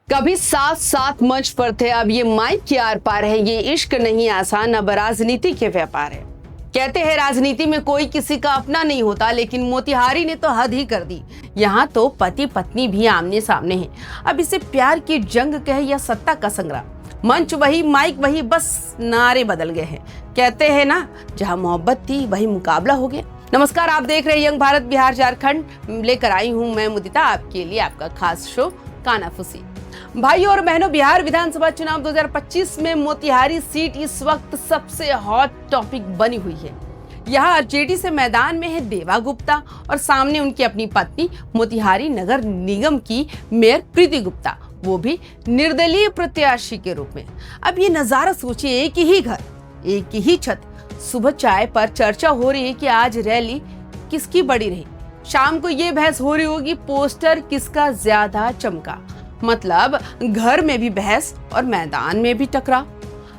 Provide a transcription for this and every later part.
कभी साथ साथ मंच पर थे, अब ये माइक के आर पार है। ये इश्क नहीं आसान, अब राजनीति के व्यापार है। कहते हैं राजनीति में कोई किसी का अपना नहीं होता, लेकिन मोतिहारी ने तो हद ही कर दी। यहाँ तो पति पत्नी भी आमने सामने हैं। अब इसे प्यार की जंग कहे या सत्ता का संग्राम, मंच वही, माइक वही, बस नारे बदल गए हैं। कहते हैं ना, जहाँ मोहब्बत थी वही मुकाबला हो गया। नमस्कार, आप देख रहे हैं यंग भारत बिहार झारखंड। लेकर आई हूँ मैं मुदिता आपके लिए आपका खास शो कानाफूसी। भाइयों और बहनों, बिहार विधानसभा चुनाव 2025 में मोतिहारी सीट इस वक्त सबसे हॉट टॉपिक बनी हुई है। यहाँ आरजेडी से मैदान में है देवा गुप्ता और सामने उनकी अपनी पत्नी मोतिहारी नगर निगम की मेयर प्रीति गुप्ता, वो भी निर्दलीय प्रत्याशी के रूप में। अब ये नजारा सोचिए, एक ही घर, एक ही छत, सुबह चाय पर चर्चा हो रही है कि आज रैली किसकी बड़ी रही। शाम को ये बहस हो रही होगी पोस्टर किसका ज्यादा चमका। मतलब घर में भी बहस और मैदान में भी टकराव।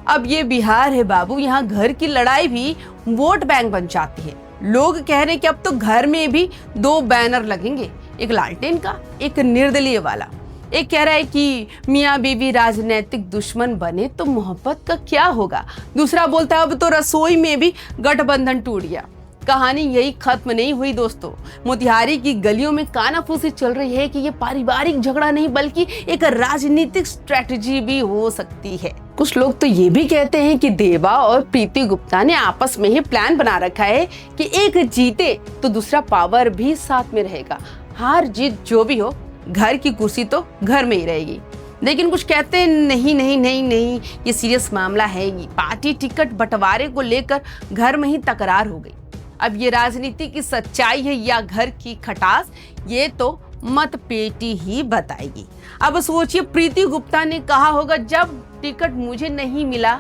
अब ये बिहार है बाबू, यहाँ घर की लड़ाई भी वोट बैंक बन जाती है। लोग कह रहे हैं कि अब तो घर में भी 2 बैनर लगेंगे, एक लालटेन का, एक निर्दलीय वाला। एक कह रहा है कि मियाँ बीवी राजनीतिक दुश्मन बने तो मोहब्बत का क्या होगा। दूसरा बोलता है अब तो रसोई में भी गठबंधन टूट गया। कहानी यही खत्म नहीं हुई दोस्तों। मोतिहारी की गलियों में कानाफूसी चल रही है कि ये पारिवारिक झगड़ा नहीं बल्कि एक राजनीतिक स्ट्रेटजी भी हो सकती है। कुछ लोग तो ये भी कहते हैं कि देवा और प्रीति गुप्ता ने आपस में ही प्लान बना रखा है कि एक जीते तो दूसरा पावर भी साथ में रहेगा। हार जीत जो भी हो, घर की कुर्सी तो घर में ही रहेगी। लेकिन कुछ कहते हैं नहीं नहीं नहीं नहीं, ये सीरियस मामला है। ये पार्टी टिकट बंटवारे को लेकर घर में ही तकरार हो गई। अब ये राजनीति की सच्चाई है या घर की खटास, ये तो मतपेटी ही बताएगी। अब सोचिए, प्रीति गुप्ता ने कहा होगा जब टिकट मुझे नहीं मिला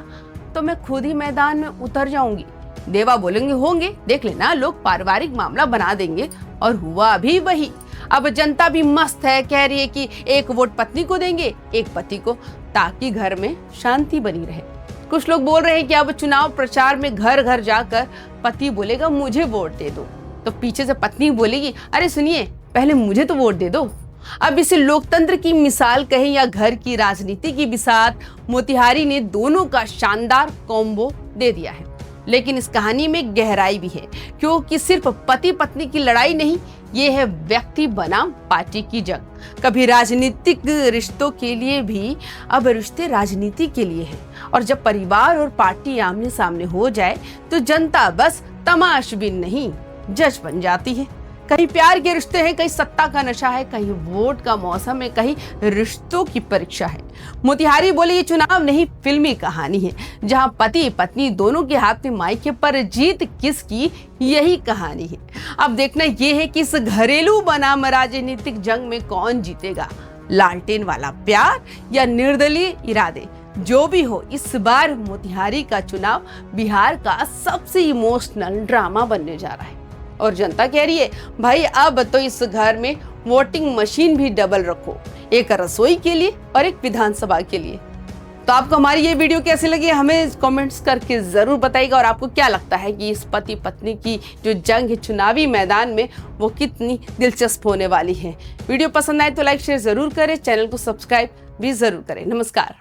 तो मैं खुद ही मैदान में उतर जाऊंगी। देवा बोलेंगे होंगे देख लेना, लोग पारिवारिक मामला बना देंगे, और हुआ भी वही। अब जनता भी मस्त है, कह रही है कि एक वोट पत्नी को देंगे, एक पति को, ताकि घर में शांति बनी रहे। कुछ लोग बोल रहे हैं कि अब चुनाव प्रचार में घर घर जाकर पति बोलेगा मुझे वोट दे दो, तो पीछे से पत्नी बोलेगी अरे सुनिए पहले मुझे तो वोट दे दो। अब इसे लोकतंत्र की मिसाल कहें या घर की राजनीति की बिसात, मोतिहारी ने दोनों का शानदार कॉम्बो दे दिया है। लेकिन इस कहानी में गहराई भी है, क्योंकि सिर्फ पति पत्नी की लड़ाई नहीं, ये है व्यक्ति बनाम पार्टी की जंग। कभी राजनीतिक रिश्तों के लिए भी, अब रिश्ते राजनीति के लिए हैं। और जब परिवार और पार्टी आमने सामने हो जाए तो जनता बस तमाशबीन नहीं, जज बन जाती है। कहीं प्यार के रिश्ते हैं, कहीं सत्ता का नशा है, कहीं वोट का मौसम है, कहीं रिश्तों की परीक्षा है। मोतिहारी बोले ये चुनाव नहीं, फिल्मी कहानी है, जहां पति पत्नी दोनों के हाथ में माइक है, पर जीत किसकी यही कहानी है। अब देखना ये है कि इस घरेलू बनाम राजनीतिक जंग में कौन जीतेगा, लालटेन वाला प्यार या निर्दलीय इरादे। जो भी हो, इस बार मोतिहारी का चुनाव बिहार का सबसे इमोशनल ड्रामा बनने जा रहा है। और जनता कह रही है भाई अब तो इस घर में वोटिंग मशीन भी डबल रखो, एक रसोई के लिए और एक विधानसभा के लिए। तो आपको हमारी ये वीडियो कैसी लगी हमें कमेंट्स करके जरूर बताइएगा। और आपको क्या लगता है कि इस पति पत्नी की जो जंग है चुनावी मैदान में, वो कितनी दिलचस्प होने वाली है। वीडियो पसंद आए तो लाइक शेयर जरूर करें, चैनल को सब्सक्राइब भी जरूर करें। नमस्कार।